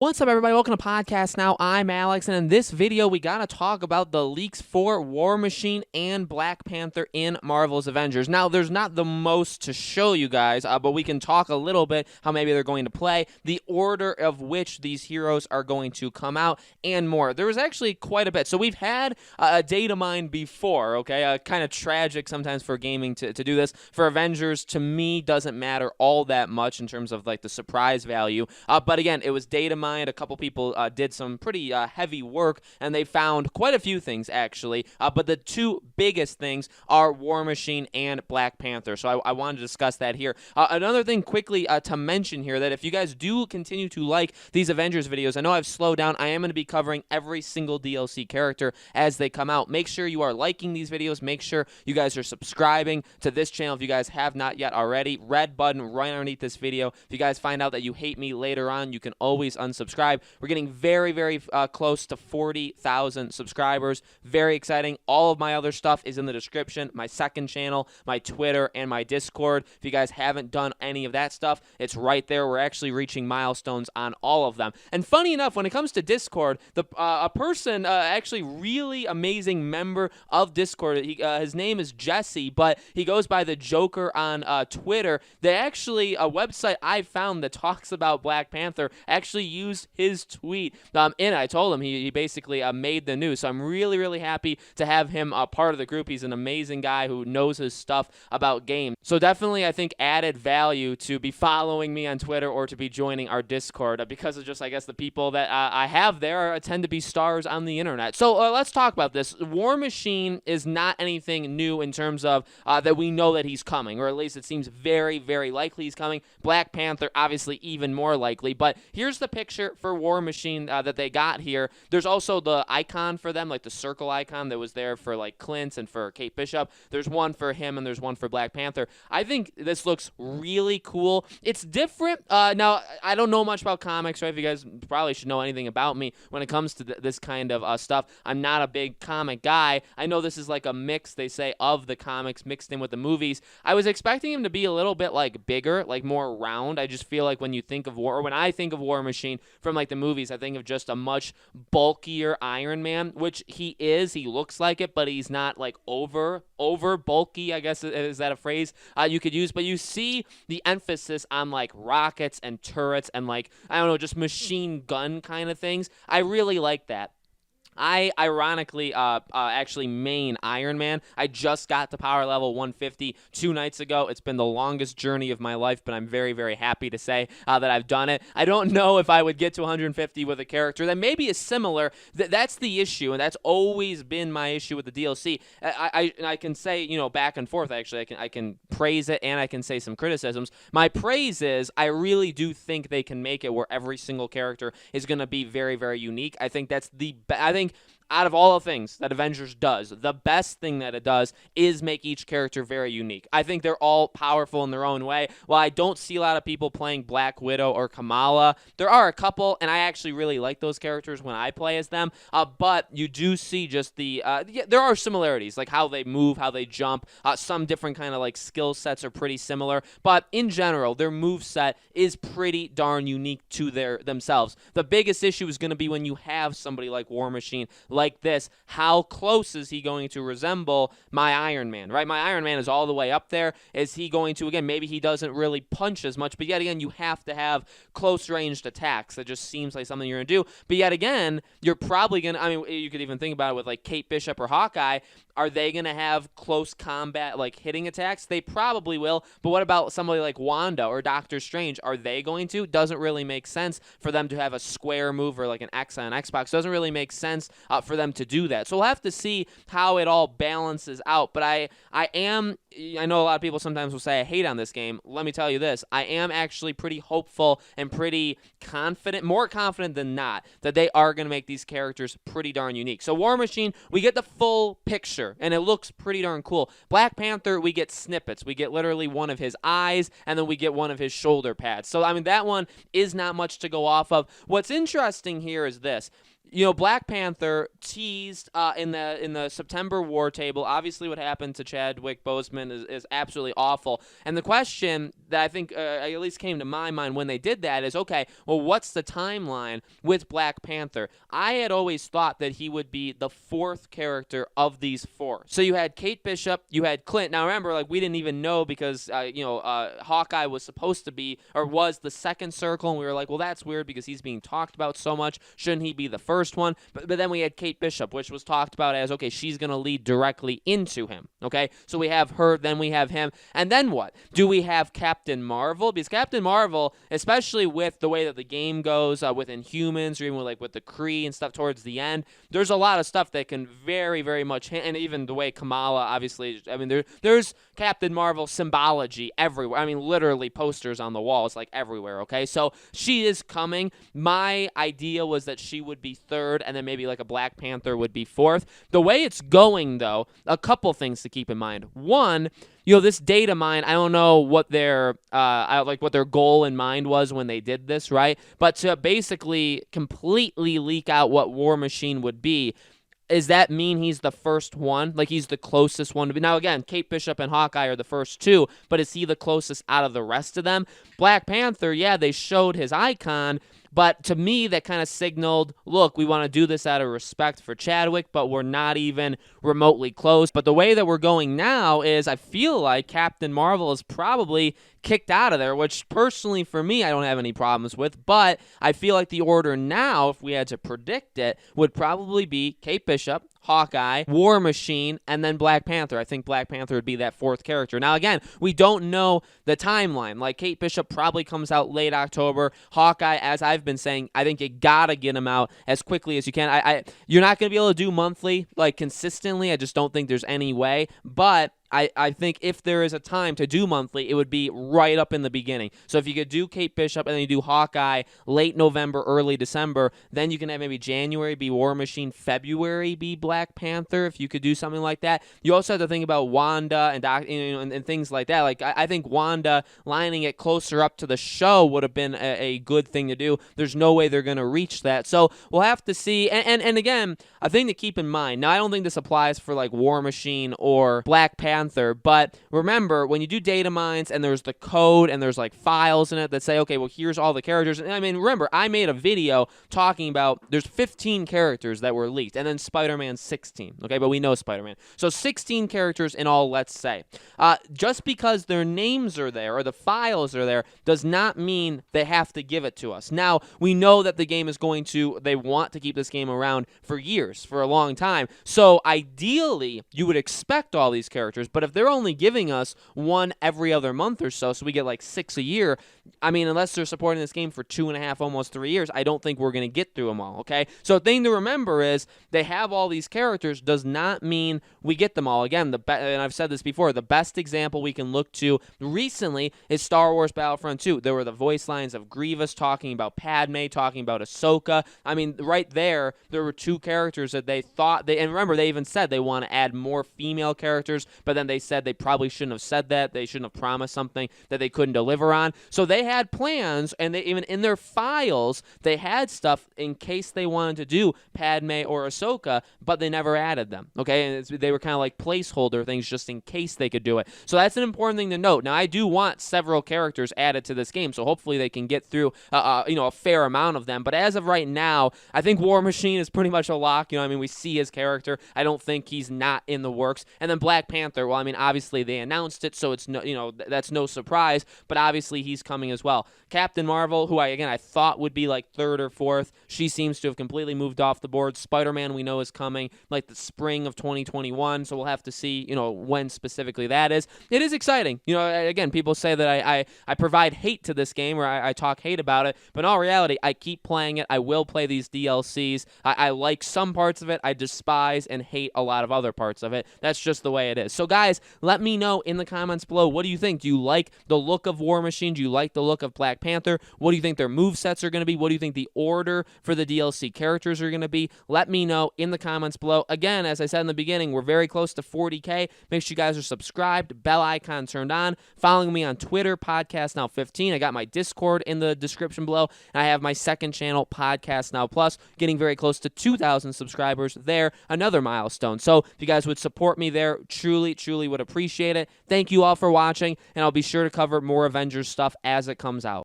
What's up, everybody? Welcome to Podcast Now. I'm Alex, and in this video, we gotta talk about the leaks for War Machine and Black Panther in Marvel's Avengers. Now, there's not the most to show you guys, but we can talk a little bit how maybe they're going to play, the order of which these heroes are going to come out, and more. There was actually quite a bit. So we've had a data mine before, okay? Kind of tragic sometimes for gaming to do this. For Avengers, to me, doesn't matter all that much in terms of like the surprise value. But again, it was data mine. A couple people did some pretty heavy work, and they found quite a few things, actually. But the two biggest things are War Machine and Black Panther. So I wanted to discuss that here. Another thing quickly to mention here, that if you guys do continue to like these Avengers videos, I know I've slowed down. I am going to be covering every single DLC character as they come out. Make sure you are liking these videos. Make sure you guys are subscribing to this channel if you guys have not yet already. Red button right underneath this video. If you guys find out that you hate me later on, you can always unsubscribe. We're getting very, very close to 40,000 subscribers. Very exciting. All of my other stuff is in the description. My second channel, my Twitter, and my Discord. If you guys haven't done any of that stuff, it's right there. We're actually reaching milestones on all of them. And funny enough, when it comes to Discord, a person, actually really amazing member of Discord, his name is Jesse, but he goes by the Joker on Twitter. They actually, a website I found that talks about Black Panther actually used his tweet in. I told him he basically made the news. So I'm really, really happy to have him part of the group. He's an amazing guy who knows his stuff about games. So definitely, I think, added value to be following me on Twitter or to be joining our Discord because of just, I guess, the people that I have there tend to be stars on the internet. So let's talk about this. War Machine is not anything new in terms of that we know that he's coming, or at least it seems very, very likely he's coming. Black Panther, obviously, even more likely. But here's the picture for War Machine that they got here. There's also the icon for them, like the circle icon that was there for like Clint and for Kate Bishop. There's one for him and there's one for Black Panther. I think this looks really cool. It's different. Now, I don't know much about comics, right? If you guys probably should know anything about me when it comes to this kind of stuff. I'm not a big comic guy. I know this is like a mix, they say, of the comics mixed in with the movies. I was expecting him to be a little bit like bigger, like more round. I just feel like when you think of when I think of War Machine from like the movies, I think of just a much bulkier Iron Man, which he is. He looks like it, but he's not like over bulky, I guess. Is that a phrase you could use? But you see the emphasis on like rockets and turrets and like, I don't know, just machine gun kind of things. I really like that. I ironically actually main Iron Man. I just got to power level 150 2 nights ago. It's been the longest journey of my life, but I'm very, very happy to say that I've done it. I don't know if I would get to 150 with a character that maybe is similar. That's the issue, and that's always been my issue with the DLC. I can say, you know, back and forth, actually. I can praise it, and I can say some criticisms. My praise is I really do think they can make it where every single character is going to be very, very unique. I think that's I think out of all the things that Avengers does, the best thing that it does is make each character very unique. I think they're all powerful in their own way. While I don't see a lot of people playing Black Widow or Kamala, there are a couple, and I actually really like those characters when I play as them, but you do see just yeah, there are similarities, like how they move, how they jump. Some different kind of like skill sets are pretty similar, but in general, their move set is pretty darn unique to themselves. The biggest issue is going to be when you have somebody like War Machine, like this. How close is he going to resemble my Iron Man, right? My Iron Man is all the way up there. Is he going to, again, maybe he doesn't really punch as much, but yet again, you have to have close ranged attacks. That just seems like something you're going to do. But yet again, you're probably going to, I mean, you could even think about it with like Kate Bishop or Hawkeye. Are they going to have close combat, like hitting attacks? They probably will. But what about somebody like Wanda or Doctor Strange? Are they going to? Doesn't really make sense for them to have a square move or like an X on Xbox. Doesn't really make sense for them to do that. So we'll have to see how it all balances out. But I know a lot of people sometimes will say I hate on this game. Let me tell you this. I am actually pretty hopeful and pretty confident, more confident than not, that they are going to make these characters pretty darn unique. So War Machine, we get the full picture, and it looks pretty darn cool. Black Panther, we get snippets. We get literally one of his eyes, and then we get one of his shoulder pads. So, I mean, that one is not much to go off of. What's interesting here is this. Black Panther teased in the September war table. Obviously, what happened to Chadwick Boseman is absolutely awful. And the question that I think at least came to my mind when they did that is, okay, well, what's the timeline with Black Panther? I had always thought that he would be the fourth character of these four. So you had Kate Bishop, you had Clint. Now remember, like, we didn't even know because Hawkeye was supposed to be, or was, the second circle, and we were like, well, that's weird because he's being talked about so much. Shouldn't he be the first one? But then we had Kate Bishop, which was talked about as, okay, she's going to lead directly into him, okay? So we have her, then we have him, and then what? Do we have Captain Marvel? Because Captain Marvel, especially with the way that the game goes, with Inhumans, or even with the Kree and stuff towards the end, there's a lot of stuff that can very, very much, and even the way Kamala, obviously, I mean, there's Captain Marvel symbology everywhere. I mean, literally posters on the walls, like, everywhere, okay? So she is coming. My idea was that she would be third, and then maybe like a Black Panther would be fourth. The way it's going, though, a couple things to keep in mind. One, this data mine, I don't know what their what their goal in mind was when they did this, right? But to basically completely leak out what War Machine would be, does that mean he's the first one? Like, he's the closest one to be? Now, again, Kate Bishop and Hawkeye are the first two, but is he the closest out of the rest of them? Black Panther, yeah, they showed his icon, but to me, that kind of signaled, look, we want to do this out of respect for Chadwick, but we're not even remotely close. But the way that we're going now is, I feel like Captain Marvel is probably kicked out of there, which personally for me, I don't have any problems with. But I feel like the order now, if we had to predict it, would probably be Kate Bishop, Hawkeye, War Machine, and then Black Panther. I think Black Panther would be that fourth character. Now, again, we don't know the timeline. Like, Kate Bishop probably comes out late October. Hawkeye, as I've been saying, I think you gotta get him out as quickly as you can. You're not gonna be able to do monthly, like, consistently. I just don't think there's any way. But I think if there is a time to do monthly, it would be right up in the beginning. So if you could do Kate Bishop and then you do Hawkeye late November, early December, then you can have maybe January be War Machine, February be Black Panther, if you could do something like that. You also have to think about Wanda and things like that. Like, I think Wanda lining it closer up to the show would have been a good thing to do. There's no way they're going to reach that. So we'll have to see. And again, a thing to keep in mind. Now, I don't think this applies for like War Machine or Black Panther, but remember, when you do data mines and there's the code and there's like files in it that say, okay, well, here's all the characters. And I mean, remember, I made a video talking about there's 15 characters that were leaked, and then Spider-Man 16, okay, but we know Spider-Man. So 16 characters in all, let's say. Just because their names are there or the files are there does not mean they have to give it to us. Now, we know that the game is they want to keep this game around for years, for a long time. So ideally, you would expect all these characters, but if they're only giving us one every other month or so we get like 6 a year, I mean, unless they're supporting this game for 2.5, almost 3 years, I don't think we're going to get through them all, okay? So the thing to remember is they have all these characters does not mean we get them all. Again, and I've said this before, the best example we can look to recently is Star Wars Battlefront 2. There were the voice lines of Grievous talking about Padme, talking about Ahsoka. I mean, right there were two characters that they thought, and remember, they even said they want to add more female characters, but then they said they probably shouldn't have said that. They shouldn't have promised something that they couldn't deliver on. So they had plans, and they even in their files, they had stuff in case they wanted to do Padme or Ahsoka, but they never added them, okay? And they were kind of like placeholder things just in case they could do it. So that's an important thing to note. Now, I do want several characters added to this game, so hopefully they can get through a fair amount of them. But as of right now, I think War Machine is pretty much a lock. I mean, we see his character. I don't think he's not in the works. And then Black Panther, well, I mean, obviously they announced it, so it's no, that's no surprise, but obviously he's coming as well. Captain Marvel, who I thought would be like third or fourth, she seems to have completely moved off the board. Spider-Man, we know, is coming like the spring of 2021, so we'll have to see, when specifically that is. It is exciting. Again, people say that I provide hate to this game, or I talk hate about it, but in all reality, I keep playing it. I will play these DLCs. I like some parts of it. I despise and hate a lot of other parts of it. That's just the way it is. So, guys, guys, let me know in the comments below, what do you think? Do you like the look of War Machine? Do you like the look of Black Panther? What do you think their movesets are going to be? What do you think the order for the DLC characters are going to be? Let me know in the comments below. Again, as I said in the beginning, we're very close to 40K. Make sure you guys are subscribed, bell icon turned on, following me on Twitter, Podcast Now 15. I got my Discord in the description below, and I have my second channel, Podcast Now Plus, getting very close to 2,000 subscribers there, another milestone. So if you guys would support me there, truly, truly would appreciate it. Thank you all for watching, and I'll be sure to cover more Avengers stuff as it comes out.